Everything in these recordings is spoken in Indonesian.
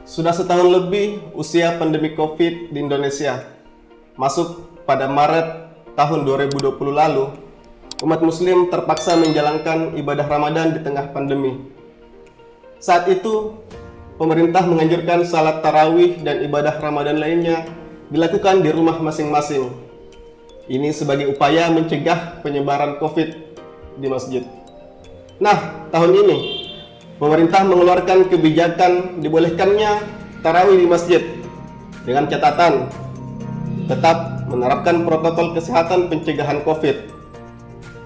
Sudah setahun lebih usia pandemi COVID di Indonesia. Masuk pada Maret tahun 2020 lalu, umat muslim terpaksa menjalankan ibadah Ramadan di tengah pandemi. Saat itu, pemerintah menganjurkan salat tarawih dan ibadah Ramadan lainnya dilakukan di rumah masing-masing. Ini sebagai upaya mencegah penyebaran COVID di masjid. Nah, tahun ini pemerintah mengeluarkan kebijakan dibolehkannya tarawih di masjid dengan catatan tetap menerapkan protokol kesehatan pencegahan COVID.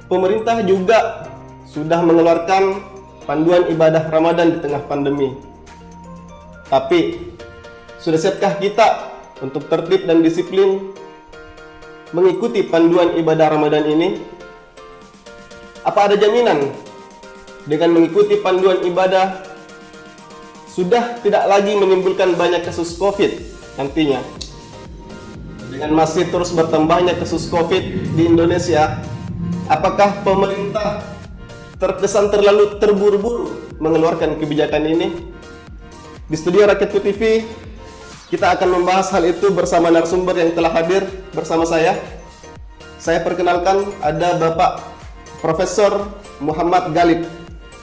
Pemerintah juga sudah mengeluarkan panduan ibadah Ramadan di tengah pandemi. Tapi, sudah siapkah kita untuk tertib dan disiplin mengikuti panduan ibadah Ramadan ini? Apa ada jaminan dengan mengikuti panduan ibadah sudah tidak lagi menimbulkan banyak kasus COVID nantinya? Dengan masih terus bertambahnya kasus COVID di Indonesia, apakah pemerintah terkesan terlalu terburu-buru mengeluarkan kebijakan ini? Di studio Rakyatku TV, kita akan membahas hal itu bersama narasumber yang telah hadir bersama saya. Saya perkenalkan, ada Bapak Profesor Muhammad Galib.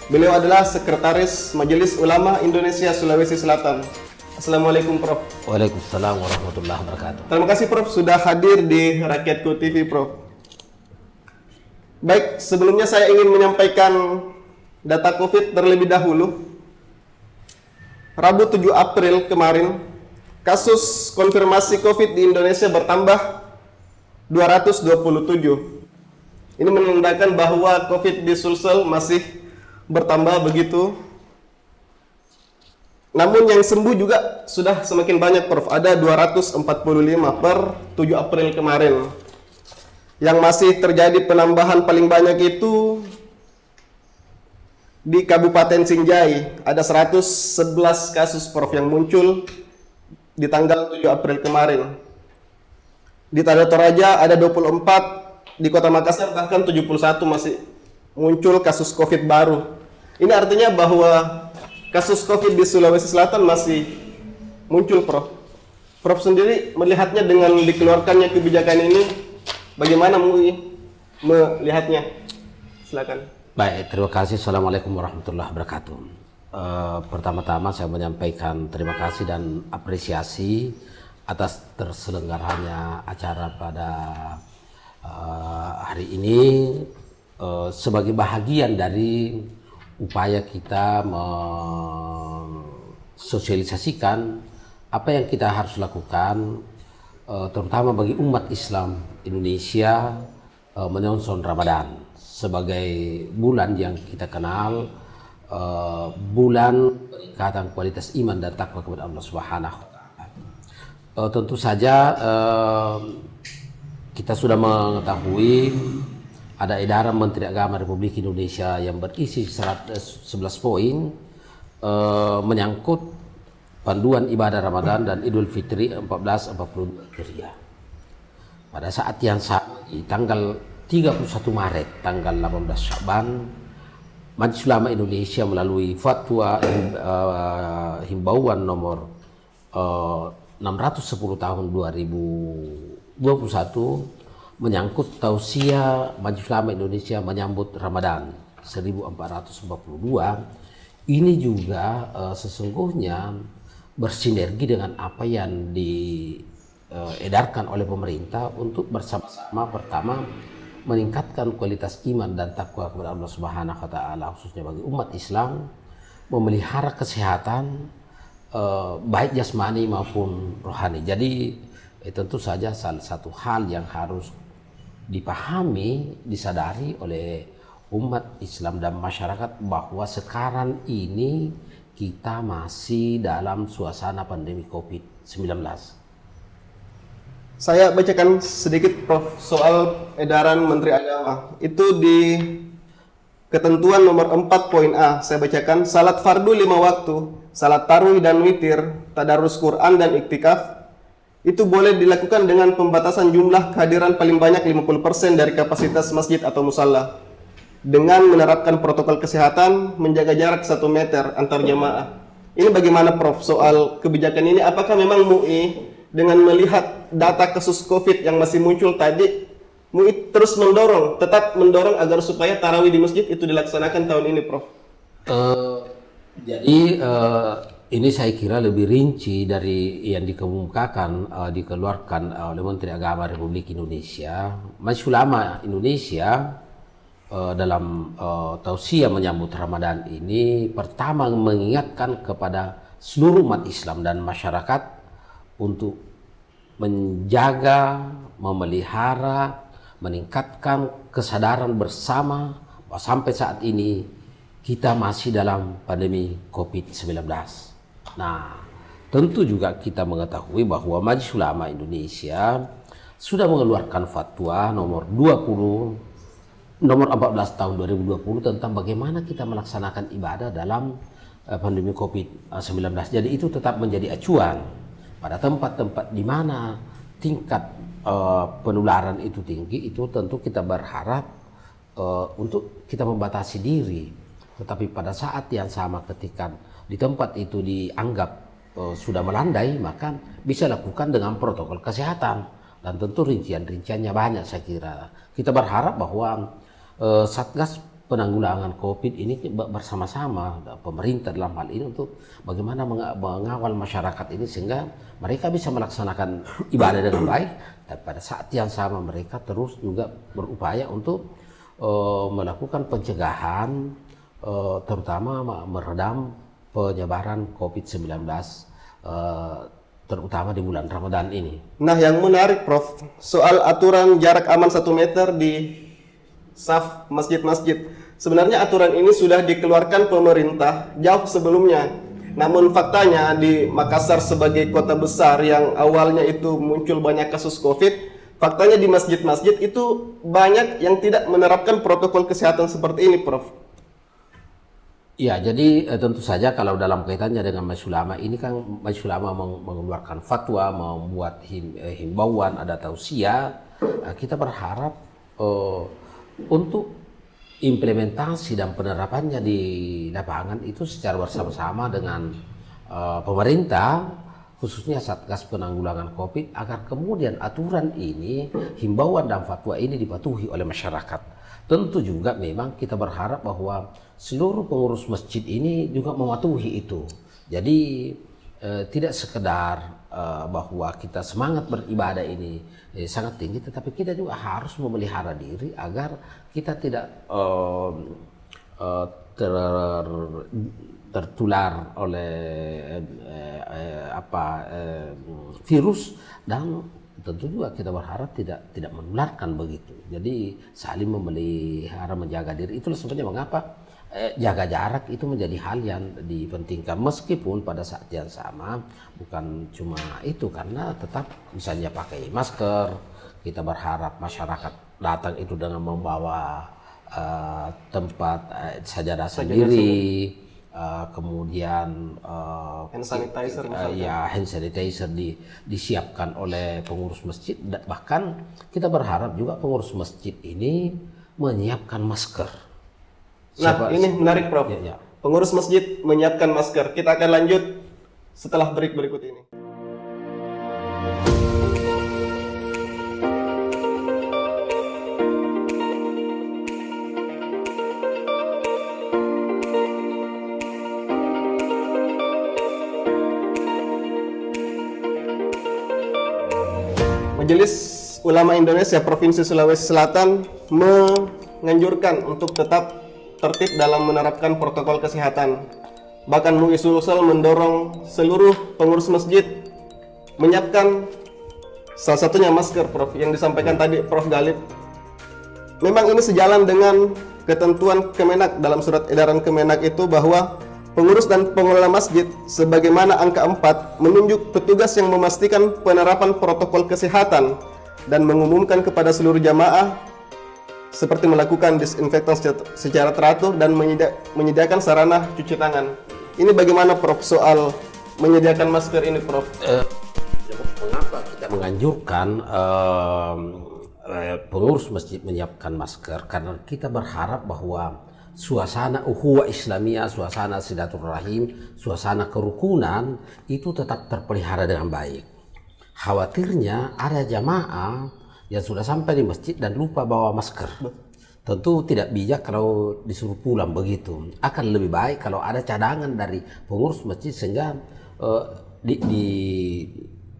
Beliau adalah Sekretaris Majelis Ulama Indonesia Sulawesi Selatan. Assalamualaikum, Prof. Waalaikumsalam warahmatullahi wabarakatuh. Terima kasih, Prof, sudah hadir di Rakyatku TV, Prof. Baik, sebelumnya saya ingin menyampaikan data COVID terlebih dahulu. Rabu 7 April kemarin, kasus konfirmasi COVID di Indonesia bertambah 227. Ini menandakan bahwa COVID di Sulsel masih bertambah begitu. Namun yang sembuh juga sudah semakin banyak, Prof. Ada 245 per 7 April kemarin. Yang masih terjadi penambahan paling banyak itu di Kabupaten Sinjai. Ada 111 kasus, Prof, yang muncul di tanggal 7 April kemarin. Di Tanah Toraja ada 24, di Kota Makassar bahkan 71 masih muncul kasus COVID baru. Ini artinya bahwa kasus COVID di Sulawesi Selatan masih muncul, Prof. Prof sendiri melihatnya dengan dikeluarkannya kebijakan ini, bagaimana MUI melihatnya? Silakan. Baik, terima kasih. Assalamualaikum warahmatullahi wabarakatuh. Pertama-tama saya menyampaikan terima kasih dan apresiasi atas terselenggaranya acara pada hari ini sebagai bahagian dari upaya kita mensosialisasikan apa yang kita harus lakukan, terutama bagi umat Islam Indonesia menyongsong Ramadan sebagai bulan yang kita kenal bulan peningkatan kualitas iman dan takwa kepada Allah Subhanahu wa Ta'ala. Tentu saja kita sudah mengetahui ada edaran Menteri Agama Republik Indonesia yang berisi 11 poin menyangkut panduan ibadah Ramadan dan Idul Fitri 1442 Hijriah. Pada saat yang sama di tanggal 31 Maret, tanggal 18 Sya'ban, Majelis Ulama Indonesia melalui fatwa himbauan nomor 610 tahun 2021 menyangkut tausiah Majelis Ulama Indonesia menyambut Ramadan 1442. Ini juga sesungguhnya bersinergi dengan apa yang diedarkan oleh pemerintah untuk bersama-sama pertama meningkatkan kualitas iman dan takwa kepada Allah Subhanahu wa Ta'ala, khususnya bagi umat Islam, memelihara kesehatan baik jasmani maupun rohani. Jadi tentu saja salah satu hal yang harus dipahami, disadari oleh umat Islam dan masyarakat bahwa sekarang ini kita masih dalam suasana pandemi COVID-19. Saya bacakan sedikit, Prof, soal edaran Menteri Agama. Itu di ketentuan nomor 4 poin A. Saya bacakan, salat fardu 5 waktu, salat tarawih dan witir, tadarus Quran dan iktikaf itu boleh dilakukan dengan pembatasan jumlah kehadiran paling banyak 50% dari kapasitas masjid atau musalla, dengan menerapkan protokol kesehatan, menjaga jarak 1 meter antar jemaah. Ini bagaimana Prof soal kebijakan ini? Apakah memang MUI dengan melihat data kasus COVID yang masih muncul tadi, MUI terus tetap mendorong agar supaya tarawih di masjid itu dilaksanakan tahun ini, Prof? Jadi ini saya kira lebih rinci dari yang dikeluarkan oleh Menteri Agama Republik Indonesia. Majelis Ulama Indonesia dalam tausiah menyambut Ramadan ini pertama mengingatkan kepada seluruh umat Islam dan masyarakat untuk menjaga, memelihara, meningkatkan kesadaran bersama bahwa sampai saat ini kita masih dalam pandemi COVID-19. Nah, tentu juga kita mengetahui bahwa Majelis Ulama Indonesia sudah mengeluarkan fatwa nomor 14 tahun 2020 tentang bagaimana kita melaksanakan ibadah dalam pandemi COVID-19. Jadi itu tetap menjadi acuan pada tempat-tempat di mana tingkat penularan itu tinggi, itu tentu kita berharap untuk kita membatasi diri. Tetapi pada saat yang sama ketika di tempat itu dianggap sudah melandai, maka bisa lakukan dengan protokol kesehatan. Dan tentu rincian-rinciannya banyak saya kira. Kita berharap bahwa Satgas penanggulangan COVID ini bersama-sama pemerintah dalam hal ini untuk bagaimana mengawal masyarakat ini sehingga mereka bisa melaksanakan ibadah dengan baik, dan pada saat yang sama mereka terus juga berupaya untuk melakukan pencegahan, terutama meredam penyebaran COVID-19 terutama di bulan Ramadan ini. Nah, yang menarik Prof, soal aturan jarak aman 1 meter di saf masjid-masjid. Sebenarnya aturan ini sudah dikeluarkan pemerintah jauh sebelumnya. Namun faktanya di Makassar sebagai kota besar yang awalnya itu muncul banyak kasus COVID, faktanya di masjid-masjid itu banyak yang tidak menerapkan protokol kesehatan seperti ini, Prof. Ya, jadi tentu saja kalau dalam kaitannya dengan Majelis Ulama ini kan Majelis Ulama mengeluarkan fatwa, membuat himbauan, ada tausiah. Kita berharap untuk implementasi dan penerapannya di lapangan itu secara bersama-sama dengan pemerintah, khususnya Satgas Penanggulangan COVID, agar kemudian aturan ini, himbauan dan fatwa ini dipatuhi oleh masyarakat. Tentu juga memang kita berharap bahwa seluruh pengurus masjid ini juga mematuhi itu. Jadi tidak sekedar bahwa kita semangat beribadah ini sangat tinggi, tetapi kita juga harus memelihara diri agar kita tidak tertular oleh virus, dan tentu juga kita berharap tidak menularkan begitu. Jadi saling memelihara, menjaga diri. Itulah sebabnya mengapa jaga jarak itu menjadi hal yang dipentingkan, meskipun pada saat yang sama bukan cuma itu, karena tetap misalnya pakai masker. Kita berharap masyarakat datang itu dengan membawa tempat sajadah sendiri, kemudian hand sanitizer hand sanitizer disiapkan oleh pengurus masjid. Bahkan kita berharap juga pengurus masjid ini menyiapkan masker. Ini menarik, Prof. Ya. Pengurus masjid menyiapkan masker. Kita akan lanjut setelah break berikut ini. Majelis Ulama Indonesia Provinsi Sulawesi Selatan menganjurkan untuk tetap tertib dalam menerapkan protokol kesehatan. Bahkan MUI Sulsel mendorong seluruh pengurus masjid menyiapkan salah satunya masker, Prof, yang disampaikan tadi Prof Galip. Memang ini sejalan dengan ketentuan Kemenak dalam surat edaran Kemenak itu bahwa pengurus dan pengelola masjid sebagaimana angka 4 menunjuk petugas yang memastikan penerapan protokol kesehatan dan mengumumkan kepada seluruh jamaah seperti melakukan disinfektan secara teratur dan menyediakan sarana cuci tangan. Ini bagaimana, Prof, soal menyediakan masker ini, Prof? Mengapa kita menganjurkan pengurus masjid menyiapkan masker? Karena kita berharap bahwa suasana ukhuwah Islamiyah, suasana silaturahim, suasana kerukunan itu tetap terpelihara dengan baik. Khawatirnya ada jamaah yang sudah sampai di masjid dan lupa bawa masker. Tentu tidak bijak kalau disuruh pulang begitu. Akan lebih baik kalau ada cadangan dari pengurus masjid sehingga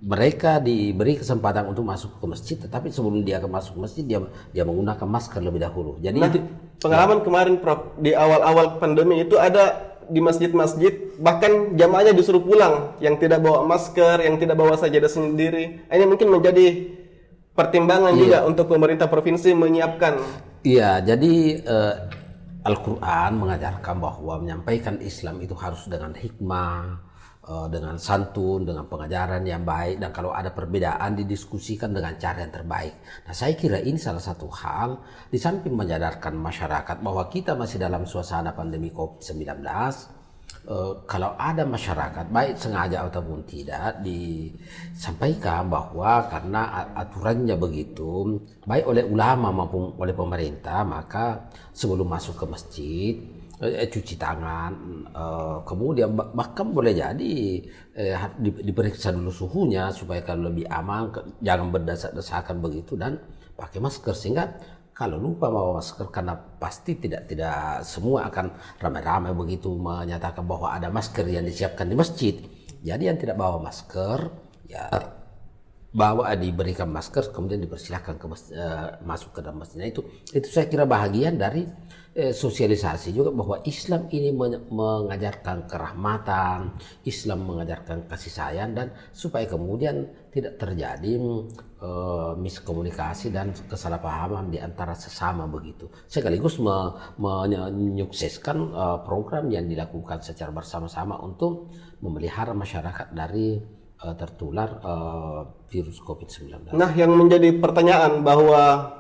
mereka diberi kesempatan untuk masuk ke masjid, tetapi sebelum dia masuk masjid dia menggunakan masker lebih dahulu. Jadi pengalaman kemarin Prof, di awal-awal pandemi itu ada di masjid-masjid bahkan jamaahnya disuruh pulang yang tidak bawa masker, yang tidak bawa sajadah sendiri. Ini mungkin menjadi pertimbangan juga untuk pemerintah provinsi menyiapkan. Iya, jadi Al-Quran mengajarkan bahwa menyampaikan Islam itu harus dengan hikmah, dengan santun, dengan pengajaran yang baik, dan kalau ada perbedaan didiskusikan dengan cara yang terbaik. Nah, saya kira ini salah satu hal di samping menyadarkan masyarakat bahwa kita masih dalam suasana pandemi COVID-19. Kalau ada masyarakat baik sengaja ataupun tidak disampaikan bahwa karena aturannya begitu baik oleh ulama maupun oleh pemerintah, maka sebelum masuk ke masjid cuci tangan, kemudian bahkan boleh jadi diperiksa dulu suhunya supaya kalau lebih aman, jangan berdesak-desakan begitu, dan pakai masker. Sehingga kalau lupa bawa masker, karena pasti tidak semua akan ramai-ramai begitu menyatakan bahwa ada masker yang disiapkan di masjid. Jadi yang tidak bawa masker ya diberikan masker, kemudian dipersilahkan masuk ke dalam masjid. Nah, itu saya kira bahagian dari sosialisasi juga bahwa Islam ini mengajarkan kerahmatan, Islam mengajarkan kasih sayang, dan supaya kemudian tidak terjadi miskomunikasi dan kesalahpahaman di antara sesama begitu. Sekaligus menyukseskan program yang dilakukan secara bersama-sama untuk memelihara masyarakat dari tertular virus COVID-19. Nah, yang menjadi pertanyaan bahwa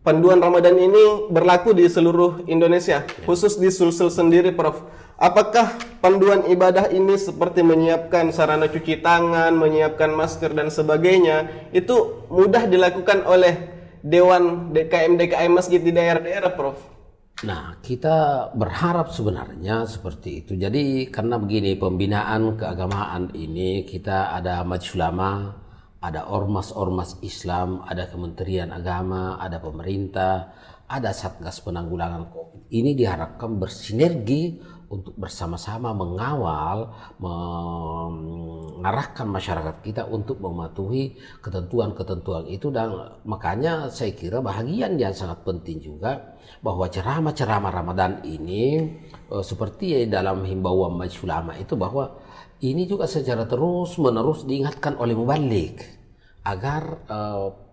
panduan Ramadan ini berlaku di seluruh Indonesia, khusus di Sulsel sendiri, Prof. Apakah panduan ibadah ini seperti menyiapkan sarana cuci tangan, menyiapkan masker dan sebagainya, itu mudah dilakukan oleh Dewan DKM Masjid di daerah-daerah, Prof? Nah, kita berharap sebenarnya seperti itu. Jadi karena begini, pembinaan keagamaan ini kita ada Majelis Ulama, ada ormas-ormas Islam, ada Kementerian Agama, ada pemerintah, ada Satgas Penanggulangan COVID. Ini diharapkan bersinergi untuk bersama-sama mengawal, mengarahkan masyarakat kita untuk mematuhi ketentuan-ketentuan itu. Dan makanya saya kira bahagian yang sangat penting juga bahwa ceramah-ceramah Ramadan ini seperti dalam himbauan Majelis Ulama itu, bahwa ini juga secara terus-menerus diingatkan oleh mubalik agar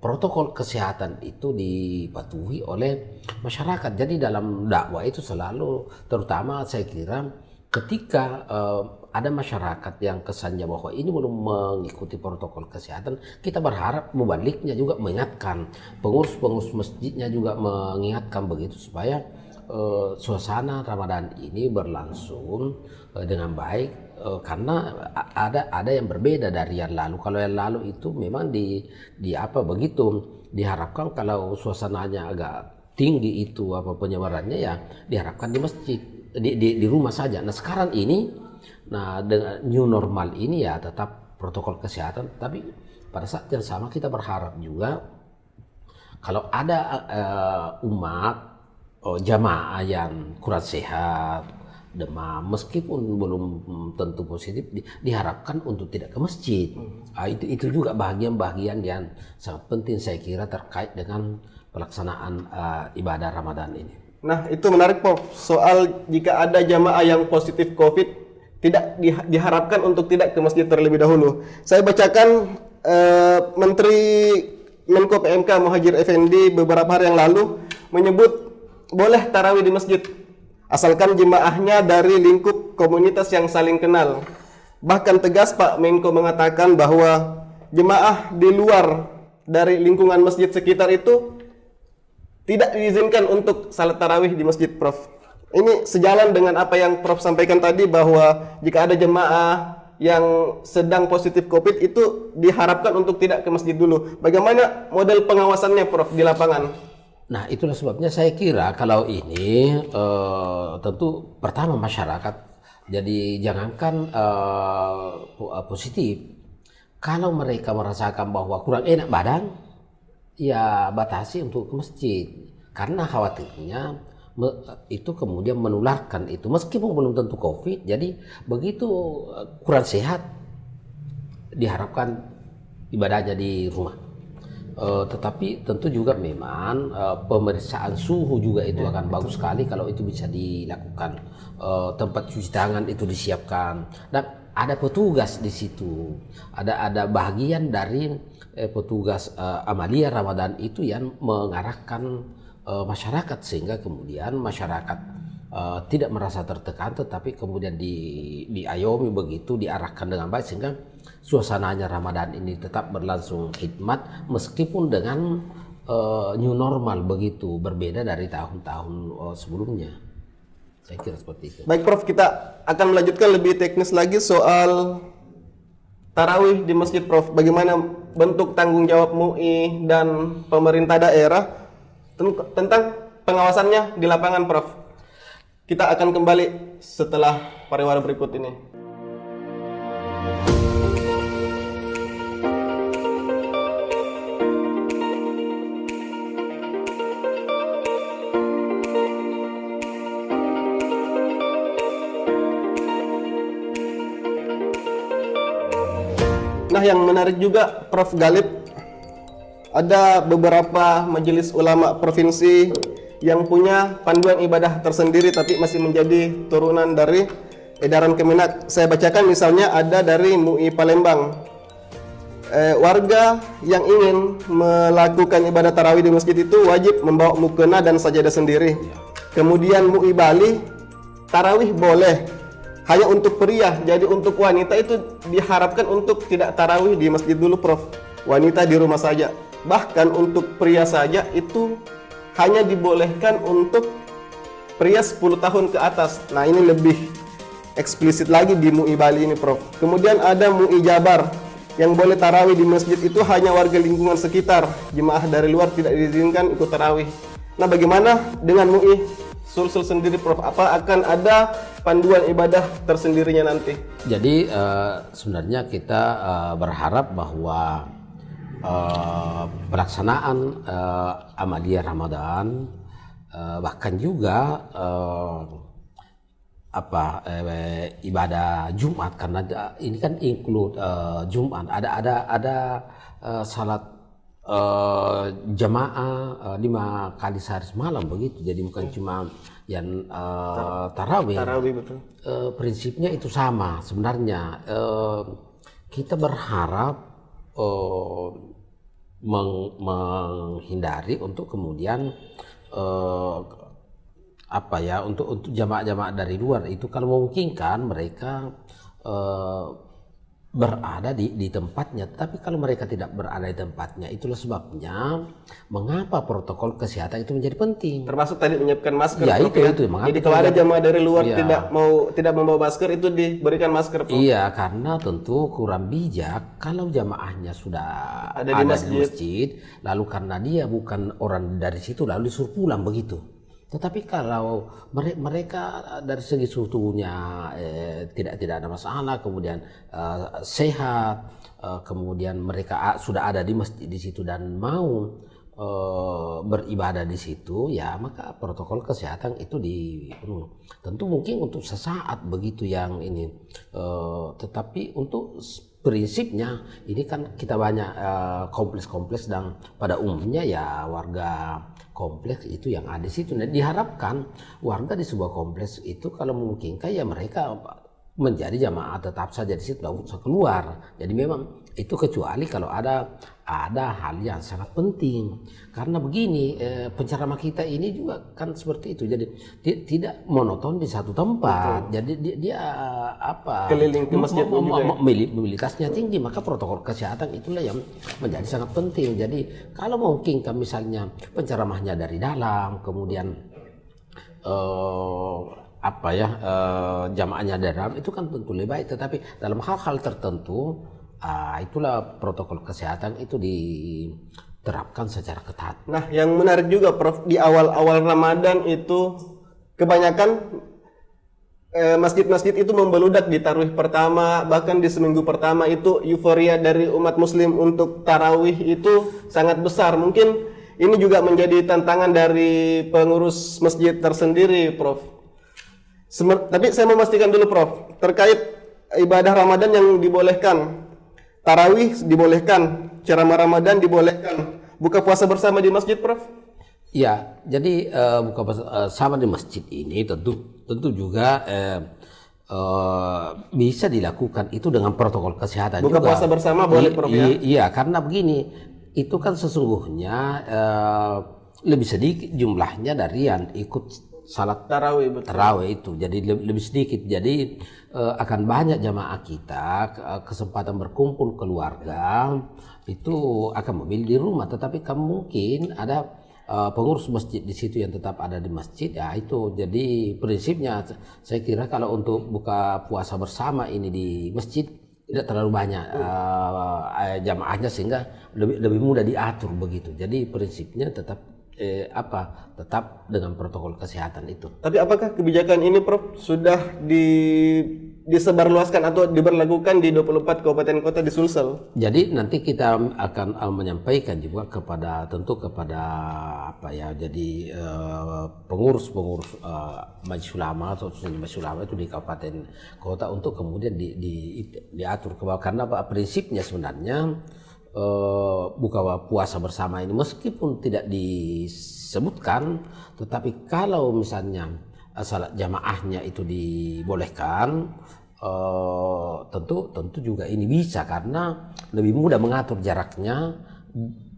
protokol kesehatan itu dipatuhi oleh masyarakat. Jadi dalam dakwah itu selalu, terutama saya kira ketika ada masyarakat yang kesannya bahwa ini belum mengikuti protokol kesehatan, kita berharap mubaliknya juga mengingatkan, pengurus-pengurus masjidnya juga mengingatkan begitu, supaya suasana Ramadan ini berlangsung dengan baik. Karena ada yang berbeda dari yang lalu. Kalau yang lalu itu memang begitu diharapkan kalau suasananya agak tinggi itu penyebarannya, ya diharapkan di masjid, di rumah saja. Nah, sekarang ini dengan new normal ini ya tetap protokol kesehatan, tapi pada saat yang sama kita berharap juga kalau ada umat jamaah yang kurang sehat, demam, meskipun belum tentu positif, diharapkan untuk tidak ke masjid. Itu juga bagian-bagian yang sangat penting saya kira terkait dengan pelaksanaan ibadah Ramadan ini. Nah, itu menarik, Prof. Soal jika ada jamaah yang positif COVID, tidak diharapkan untuk tidak ke masjid terlebih dahulu. Saya bacakan Menteri Menko PMK Muhadjir Effendi beberapa hari yang lalu menyebut boleh tarawih di masjid, asalkan jemaahnya dari lingkup komunitas yang saling kenal. Bahkan tegas Pak Menko mengatakan bahwa jemaah di luar dari lingkungan masjid sekitar itu tidak diizinkan untuk salat tarawih di masjid, Prof. Ini sejalan dengan apa yang Prof sampaikan tadi, bahwa jika ada jemaah yang sedang positif COVID itu diharapkan untuk tidak ke masjid dulu. Bagaimana model pengawasannya, Prof, di lapangan? Nah, itulah sebabnya saya kira kalau ini tentu pertama masyarakat, jadi jangankan positif, kalau mereka merasakan bahwa kurang enak badan, ya batasi untuk ke masjid, karena khawatirnya itu kemudian menularkan itu, meskipun belum tentu COVID. Jadi begitu kurang sehat, diharapkan ibadahnya di rumah. Tetapi tentu juga memang pemeriksaan suhu juga itu akan bagus sekali kalau itu bisa dilakukan. Tempat cuci tangan itu disiapkan dan ada petugas di situ. Ada bagian dari petugas Amalia Ramadan itu yang mengarahkan masyarakat, sehingga kemudian masyarakat tidak merasa tertekan, tetapi kemudian diayomi begitu, diarahkan dengan baik, sehingga suasananya Ramadan ini tetap berlangsung khidmat meskipun dengan new normal begitu, berbeda dari tahun-tahun sebelumnya. Saya kira seperti itu. Baik Prof, kita akan melanjutkan lebih teknis lagi soal tarawih di masjid Prof. Bagaimana bentuk tanggung jawab MUI dan pemerintah daerah tentang pengawasannya di lapangan Prof. Kita akan kembali setelah pariwara berikut ini. Nah, yang menarik juga Prof Galib, ada beberapa majelis ulama provinsi yang punya panduan ibadah tersendiri tapi masih menjadi turunan dari edaran Kemenak. Saya bacakan misalnya ada dari MUI Palembang. Warga yang ingin melakukan ibadah tarawih di masjid itu wajib membawa mukena dan sajadah sendiri. Kemudian MUI Bali, tarawih boleh hanya untuk pria, jadi untuk wanita itu diharapkan untuk tidak tarawih di masjid dulu Prof. Wanita di rumah saja. Bahkan untuk pria saja itu hanya dibolehkan untuk pria 10 tahun ke atas. Nah, ini lebih eksplisit lagi di MUI Bali ini Prof. Kemudian ada MUI Jabar, yang boleh tarawih di masjid itu hanya warga lingkungan sekitar. Jemaah dari luar tidak diizinkan ikut tarawih. Nah, bagaimana dengan MUI Sulsel sendiri Prof? Apa akan ada panduan ibadah tersendirinya nanti? Jadi sebenarnya kita berharap bahwa pelaksanaan Amaliyah Ramadan bahkan juga ibadah Jumat, karena ini kan include Jumat, ada salat jamaah 5 kali sehari semalam begitu, jadi bukan cuma yang tarawih. Betul. Prinsipnya itu sama sebenarnya. Kita berharap menghindari untuk kemudian untuk jamaah-jamaah dari luar itu kalau memungkinkan mereka berada di tempatnya. Tapi kalau mereka tidak berada di tempatnya, itulah sebabnya mengapa protokol kesehatan itu menjadi penting. Termasuk tadi menyiapkan masker. Ya, Prof, itu. Jadi kalau ada jamaah dari luar tidak membawa masker, itu diberikan masker Prof. Iya, karena tentu kurang bijak kalau jamaahnya sudah ada di masjid, lalu karena dia bukan orang dari situ lalu disuruh pulang begitu. Tetapi kalau mereka dari segi suhunya tidak ada masalah, kemudian sehat, kemudian mereka sudah ada di masjid di situ dan mau beribadah di situ, ya maka protokol kesehatan itu dipenuhi. Tentu mungkin untuk sesaat begitu yang ini, tetapi untuk prinsipnya ini kan kita banyak kompleks-kompleks dan pada umumnya ya warga kompleks itu yang ada di situ. Nah, diharapkan warga di sebuah kompleks itu kalau memungkinkan ya mereka menjadi jamaah tetap saja di situ, tidak usah keluar. Jadi memang itu kecuali kalau ada hal yang sangat penting. Karena begini, penceramah kita ini juga kan seperti itu. Jadi tidak monoton di satu tempat. Betul. Jadi dia keliling ke masjid juga. Mobilitasnya tinggi, maka protokol kesehatan itulah yang menjadi sangat penting. Jadi kalau mungkin misalnya penceramahnya dari dalam, kemudian jamaahnya dari dalam, itu kan tentu lebih baik. Tetapi dalam hal-hal tertentu itulah protokol kesehatan itu terapkan secara ketat. Nah, yang menarik juga Prof, di awal-awal Ramadan itu kebanyakan masjid-masjid itu membeludak di tarawih pertama, bahkan di seminggu pertama itu euforia dari umat muslim untuk tarawih itu sangat besar. Mungkin ini juga menjadi tantangan dari pengurus masjid tersendiri, Prof. Tapi saya memastikan dulu, Prof, terkait ibadah Ramadan yang dibolehkan. Tarawih dibolehkan, ceramah Ramadan dibolehkan. Buka puasa bersama di masjid, Prof? Ya, jadi buka bersama di masjid ini tentu juga bisa dilakukan itu dengan protokol kesehatan Buka juga. puasa bersama boleh, Prof, ya? Iya, karena begini, itu kan sesungguhnya lebih sedikit jumlahnya dari yang ikut salat Tarawih, betul. tarawih itu, jadi lebih sedikit. Jadi akan banyak jamaah kita kesempatan berkumpul keluarga itu akan memilih di rumah, tetapi kan mungkin ada pengurus masjid di situ yang tetap ada di masjid, ya itu. Jadi prinsipnya saya kira kalau untuk buka puasa bersama ini di masjid tidak terlalu banyak jamaahnya, sehingga lebih mudah diatur begitu. Jadi prinsipnya tetap tetap dengan protokol kesehatan itu. Tapi apakah kebijakan ini, Prof, sudah disebarluaskan atau diberlakukan di 24 kabupaten kota di Sulsel? Jadi nanti kita akan menyampaikan juga kepada jadi pengurus Majelis Ulama atau Majelis Ulama itu di kabupaten kota untuk kemudian diatur ke bawah, karena prinsipnya sebenarnya buka puasa bersama ini meskipun tidak disebutkan, tetapi kalau misalnya salat jamaahnya itu dibolehkan, tentu juga ini bisa, karena lebih mudah mengatur jaraknya,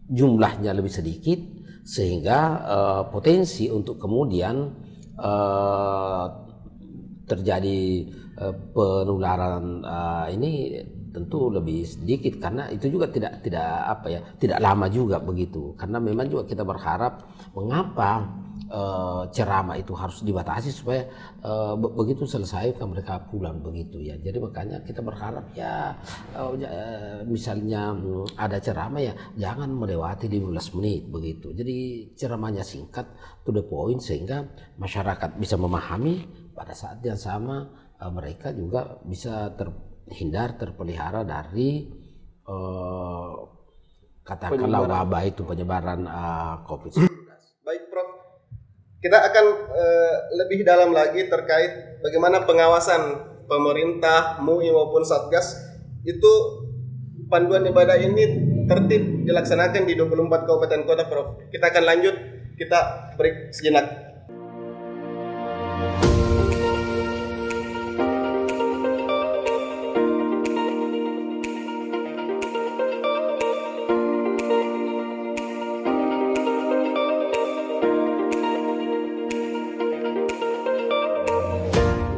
jumlahnya lebih sedikit, sehingga potensi untuk kemudian terjadi penularan ini tentu lebih sedikit, karena itu juga tidak lama juga begitu. Karena memang juga kita berharap, mengapa ceramah itu harus dibatasi supaya begitu selesai kan mereka pulang begitu ya. Jadi makanya kita berharap misalnya ada ceramah ya jangan melewati 15 menit begitu. Jadi ceramahnya singkat, to the point, sehingga masyarakat bisa memahami. Pada saat yang sama mereka juga bisa terpelihara dari katakanlah wabah itu, penyebaran COVID-19. Baik, Prof. Kita akan lebih dalam lagi terkait bagaimana pengawasan pemerintah, MUI maupun Satgas itu panduan ibadah ini tertib dilaksanakan di 24 kabupaten kota, Prof. Kita akan lanjut, kita break sejenak.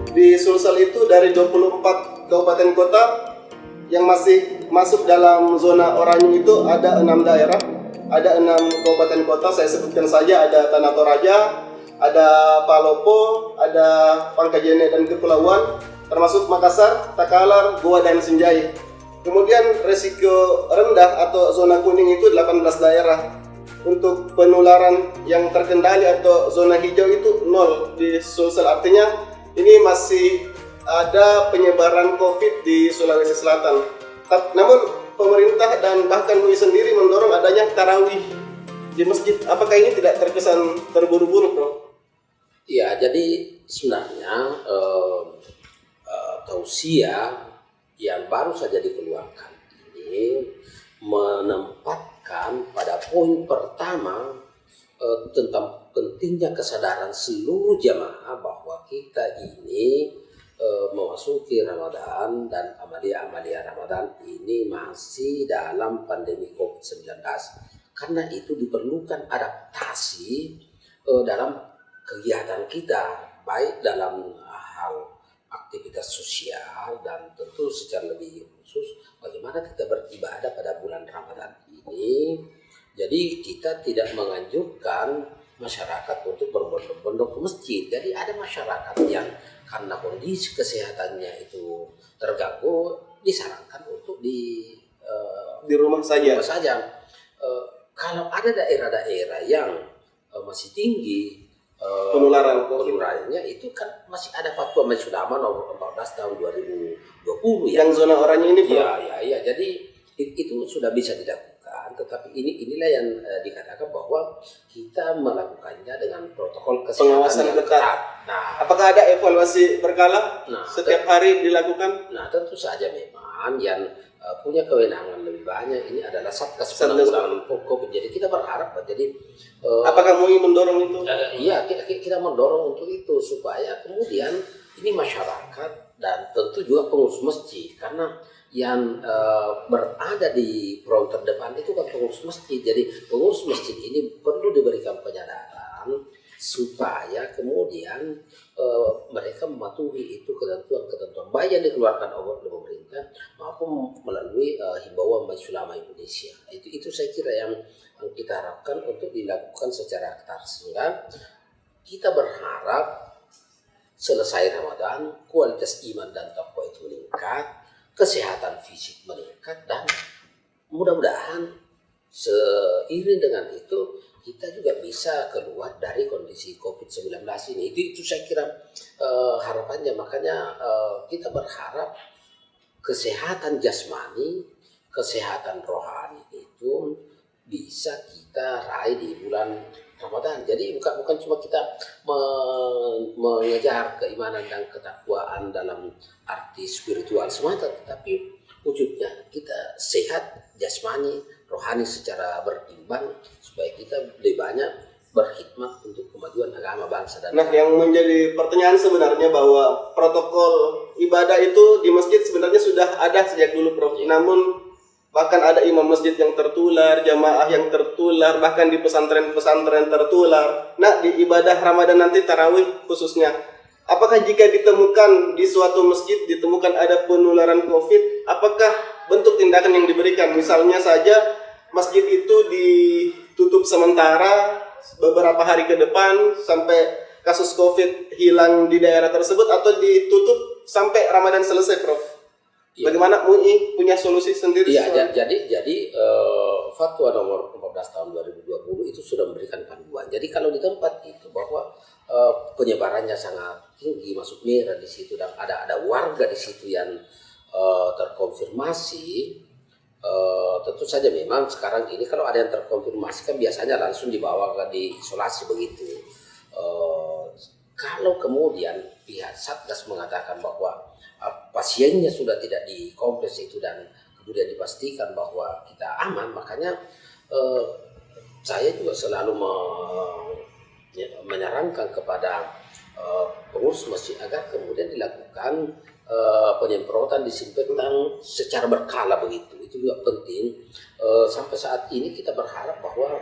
Di Sulsel itu dari 24 kabupaten kota yang masih masuk dalam zona oranye itu ada 6 daerah, ada 6 kabupaten kota. Saya sebutkan saja, ada Tanah Toraja, ada Palopo, ada Pangkajene dan Kepulauan, termasuk Makassar, Takalar, Goa dan Sinjai. Kemudian resiko rendah atau zona kuning itu 18 daerah. Untuk penularan yang terkendali atau zona hijau itu 0 di Sulsel, artinya ini masih ada penyebaran COVID di Sulawesi Selatan. Namun pemerintah dan bahkan MUI sendiri mendorong adanya tarawih di masjid. Apakah ini tidak terkesan terburu-buru, Prof? Ya, jadi sebenarnya tausiah yang baru saja dikeluarkan ini menempatkan pada poin pertama tentang pentingnya kesadaran seluruh jamaah bahwa kita ini memasuki Ramadan, dan amalia-amalia Ramadan ini masih dalam pandemi COVID-19. Karena itu diperlukan adaptasi dalam kegiatan kita, baik dalam hal aktivitas sosial dan tentu secara lebih khusus bagaimana kita beribadah pada bulan Ramadan ini. Jadi kita tidak menganjurkan masyarakat untuk berbondong-bondong ke masjid. Jadi ada masyarakat yang karena kondisi kesehatannya itu terganggu, disarankan untuk di rumah saja. kalau ada daerah-daerah yang masih tinggi penularannya, itu kan masih ada Fatwa Majelis Ulama nomor 14 tahun 2020 ya. Yang zona oranye ini, Prof? Iya. Jadi itu sudah bisa dilakukan, tetapi inilah yang dikatakan bahwa kita melakukannya dengan protokol kesehatan Pengawasan yang ketat. Nah, Apakah ada evaluasi berkala setiap hari dilakukan? Nah, tentu saja memang yang punya kewenangan lebih banyak ini adalah Satgas Penanggulangan COVID. Jadi kita berharap, jadi apakah MUI mendorong itu? Iya, kita mendorong untuk itu supaya kemudian ini masyarakat dan tentu juga pengurus masjid, karena yang berada di front terdepan itu kan pengurus masjid. Jadi pengurus masjid ini perlu diberikan penyadaran supaya kemudian mereka mematuhi itu ketentuan baik yang dikeluarkan oleh pemerintah maupun melalui himbauan Majelis Ulama Indonesia. Itu saya kira yang kita harapkan untuk dilakukan secara ketat, sehingga kita berharap selesai Ramadan kualitas iman dan takwa itu meningkat, kesehatan fisik meningkat, dan mudah-mudahan seiring dengan itu kita juga bisa keluar dari kondisi COVID-19 ini. Itu saya kira harapannya. Makanya kita berharap kesehatan jasmani, kesehatan rohani itu bisa kita raih di bulan Ramadan. Jadi bukan cuma kita mengejar keimanan dan ketakwaan dalam arti spiritual semata, tetapi wujudnya kita sehat jasmani, rohani secara berimbang, supaya kita lebih banyak berkhidmat untuk kemajuan agama bangsa dan yang menjadi pertanyaan sebenarnya bahwa protokol ibadah itu di masjid sebenarnya sudah ada sejak dulu, Prof. Ya. Namun bahkan ada imam masjid yang tertular, jamaah yang tertular, bahkan di pesantren-pesantren tertular. Nah, di ibadah Ramadan nanti tarawih khususnya, apakah jika ditemukan di suatu masjid ditemukan ada penularan COVID, apakah bentuk tindakan yang diberikan? Misalnya saja masjid itu ditutup sementara beberapa hari ke depan sampai kasus COVID hilang di daerah tersebut, atau ditutup sampai Ramadan selesai, Prof. Ya. Bagaimana MUI punya solusi sendiri? Iya, jadi Fatwa nomor 14 tahun 2020 itu sudah memberikan panduan. Jadi kalau di tempat itu bahwa penyebarannya sangat tinggi, masuk merah di situ, dan ada warga di situ yang terkonfirmasi, tentu saja memang sekarang ini kalau ada yang terkonfirmasi kan biasanya langsung dibawa ke diisolasi begitu. Kalau kemudian pihak Satgas mengatakan bahwa pasiennya sudah tidak di kompleks itu dan kemudian dipastikan bahwa kita aman, makanya saya juga selalu menyarankan kepada pengurus masjid agar kemudian dilakukan penyemprotan disinfektan secara berkala begitu. Itu juga penting. Sampai saat ini kita berharap bahwa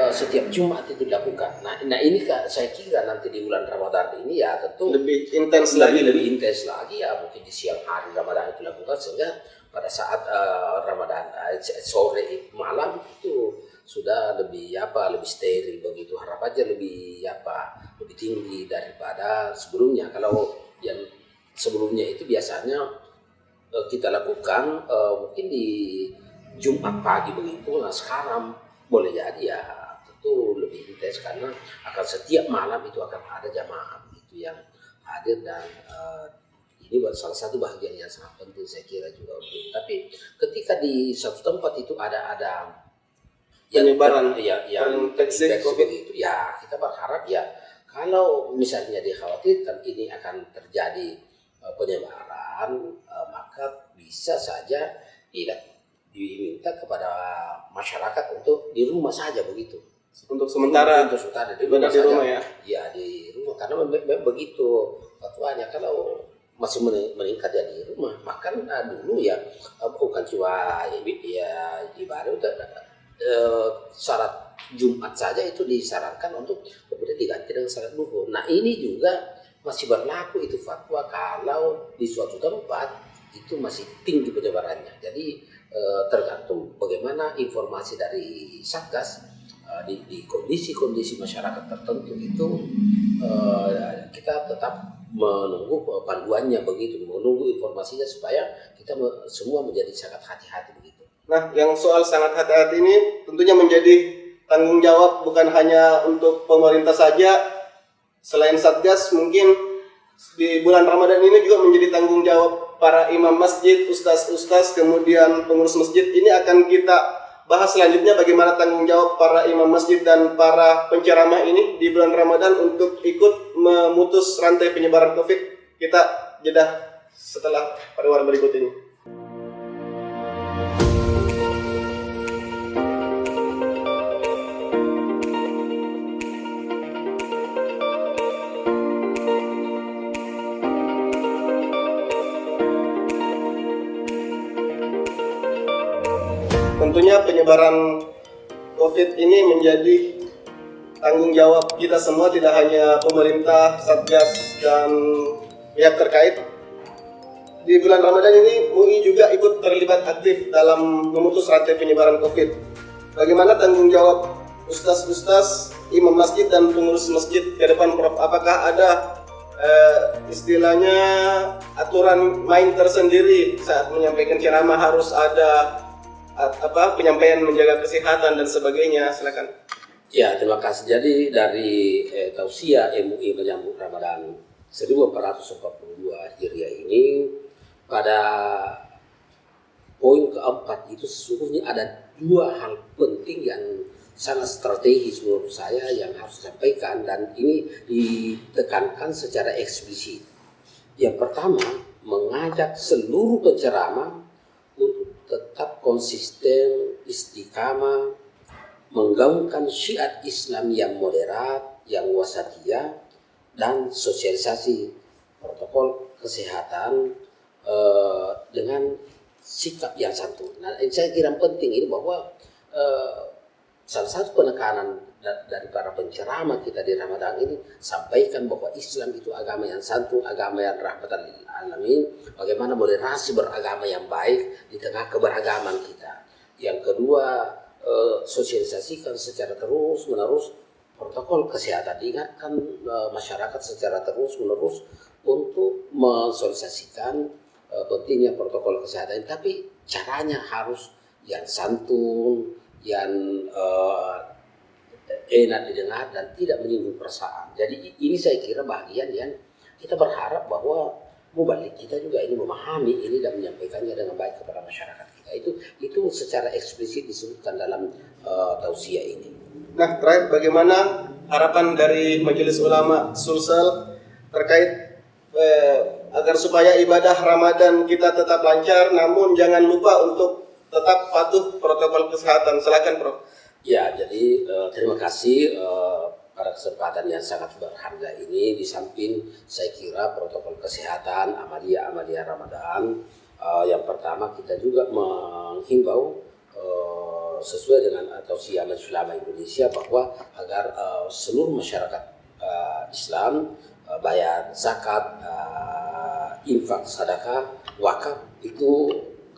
setiap Jumat itu dilakukan. Nah ini saya kira nanti di bulan Ramadan ini ya tentu lebih intens lagi ya, mungkin di siang hari Ramadan itu dilakukan, sehingga pada saat Ramadan sore malam itu sudah lebih steril begitu. Harapannya lebih tinggi daripada sebelumnya. Kalau yang sebelumnya itu biasanya kita lakukan mungkin di Jumat pagi begitu. Nah sekarang boleh jadi ya tentu lebih intens, karena akan setiap malam itu akan ada jamaah begitu yang hadir, dan ini salah satu bagian yang sangat penting saya kira juga. Tapi ketika di satu tempat itu ada penyebaran yang COVID itu, ya kita berharap ya kalau misalnya dikhawatirkan ini akan terjadi penyebaran, maka bisa saja diminta kepada masyarakat untuk di rumah saja begitu. Untuk sementara di rumah saja. Ya di rumah, karena memang begitu fatwanya. Kalau masih meningkat ya di rumah. Bahkan dulu ya bukan cuma ya ibadah, syarat Jumat saja itu disarankan untuk kemudian diganti dengan syarat duhur. Nah ini juga masih berlaku itu fatwa kalau di suatu tempat itu masih tinggi penyebarannya. Jadi tergantung bagaimana informasi dari Satgas di kondisi-kondisi masyarakat tertentu itu, kita tetap menunggu panduannya begitu, menunggu informasinya supaya kita semua menjadi sangat hati-hati begitu. Nah, yang soal sangat hati-hati ini tentunya menjadi tanggung jawab bukan hanya untuk pemerintah saja. Selain Satgas, mungkin di bulan Ramadan ini juga menjadi tanggung jawab para imam masjid, ustaz-ustaz, kemudian pengurus masjid. Ini akan kita bahas selanjutnya bagaimana tanggung jawab para imam masjid dan para penceramah ini di bulan Ramadan untuk ikut memutus rantai penyebaran COVID. Kita jeda setelah pariwara berikut ini. Tentunya penyebaran COVID ini menjadi tanggung jawab kita semua, tidak hanya pemerintah, Satgas, dan pihak terkait. Di bulan Ramadan ini MUI juga ikut terlibat aktif dalam memutus rantai penyebaran COVID. Bagaimana tanggung jawab ustaz-ustaz, imam masjid, dan pengurus masjid ke depan, Prof? Apakah ada istilahnya aturan main tersendiri saat menyampaikan ceramah, harus ada penyampaian menjaga kesehatan dan sebagainya? Silakan. Ya, terima kasih. Jadi dari tausiah MUI menyambut Ramadan 1442 Hijriah ini, pada poin keempat itu sesungguhnya ada dua hal penting yang sangat strategis menurut saya yang harus disampaikan, dan ini ditekankan secara eksplisit. Yang pertama, mengajak seluruh penceramah untuk tetap konsisten, istiqamah, menggaungkan syiar Islam yang moderat, yang wasatiyah, dan sosialisasi protokol kesehatan dengan sikap yang santun. Nah, saya kira penting ini bahwa salah satu penekanan dari para penceramah kita di Ramadan ini, sampaikan bahwa Islam itu agama yang santun, agama yang rahmatan lil alamin, bagaimana moderasi beragama yang baik di tengah keberagaman kita. Yang kedua, sosialisasikan secara terus menerus protokol kesehatan, diingatkan masyarakat secara terus menerus untuk mensosialisasikan pentingnya protokol kesehatan, tapi caranya harus yang santun, yang enak didengar dan tidak menyinggung perasaan. Jadi ini saya kira bagian yang kita berharap bahwa mubalik kita juga ini memahami ini dan menyampaikannya dengan baik kepada masyarakat kita. Itu secara eksplisit disebutkan dalam tausiah ini. Nah, terakhir, bagaimana harapan dari Majelis Ulama Sulsel terkait agar supaya ibadah Ramadan kita tetap lancar, namun jangan lupa untuk tetap patuh protokol kesehatan? Silakan, Prof. Ya, jadi terima kasih pada kesempatan yang sangat berharga ini. Di samping saya kira protokol kesehatan Ahmadiyah Ramadan, yang pertama kita juga menghimbau sesuai dengan tausiah Majelis Ulama Indonesia bahwa agar seluruh masyarakat Islam bayar zakat, infak, sedekah, wakaf itu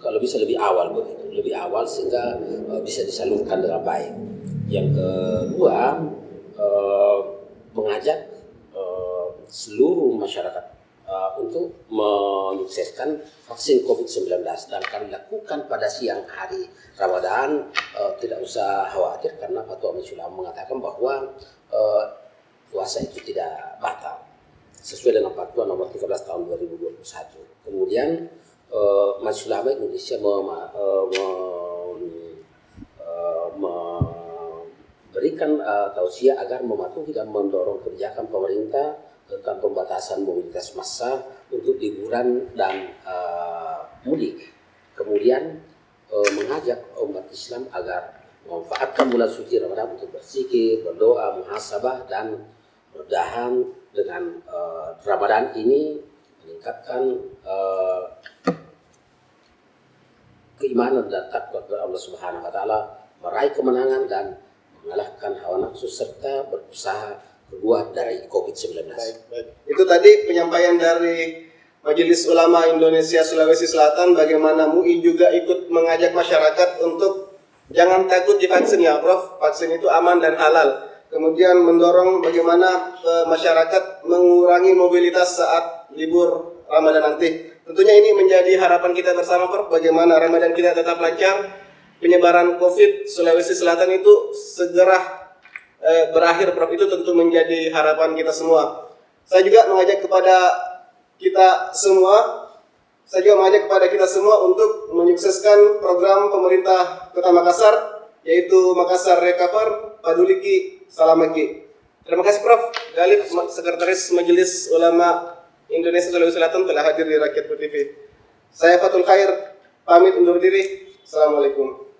kalau bisa lebih awal begitu, lebih awal sehingga bisa disalurkan dengan baik. Yang kedua, mengajak seluruh masyarakat untuk menyukseskan vaksin COVID-19, dan kami lakukan pada siang hari Ramadan. Tidak usah khawatir karena Fatwa Majelis Ulama mengatakan bahwa puasa itu tidak batal sesuai dengan Fatwa nomor 13 tahun 2021. Kemudian Majelis Ulama Indonesia memberikan tausiah agar mematuhi dan mendorong kebijakan pemerintah tentang pembatasan mobilitas massa untuk liburan dan mudik. Kemudian mengajak umat Islam agar memanfaatkan bulan suci Ramadan untuk berzikir, berdoa, muhasabah, dan mudah-mudahan dengan Ramadan ini meningkatkan keimanan dan takwa kepada Allah Subhanahu wa taala, meraih kemenangan dan mengalahkan hawa nafsu serta berusaha keluar dari COVID-19. Baik. Itu tadi penyampaian dari Majelis Ulama Indonesia Sulawesi Selatan, bagaimana MUI juga ikut mengajak masyarakat untuk jangan takut divaksin ya, Prof. Vaksin itu aman dan halal. Kemudian mendorong bagaimana masyarakat mengurangi mobilitas saat libur Ramadan nanti. Tentunya ini menjadi harapan kita bersama, Prof. Bagaimana Ramadan kita tetap lancar penyebaran COVID Sulawesi Selatan itu segera berakhir, Prof. Itu tentu menjadi harapan kita semua. Saya juga mengajak kepada kita semua untuk menyukseskan program pemerintah Kota Makassar, yaitu Makassar Recover Paduliki Salamaki. Terima kasih Prof. Galip, Sekretaris Majelis Ulama Indonesia Sulawesi Selatan telah hadir di Rakyat TV. Saya Fatul Khair, pamit undur diri. Assalamualaikum.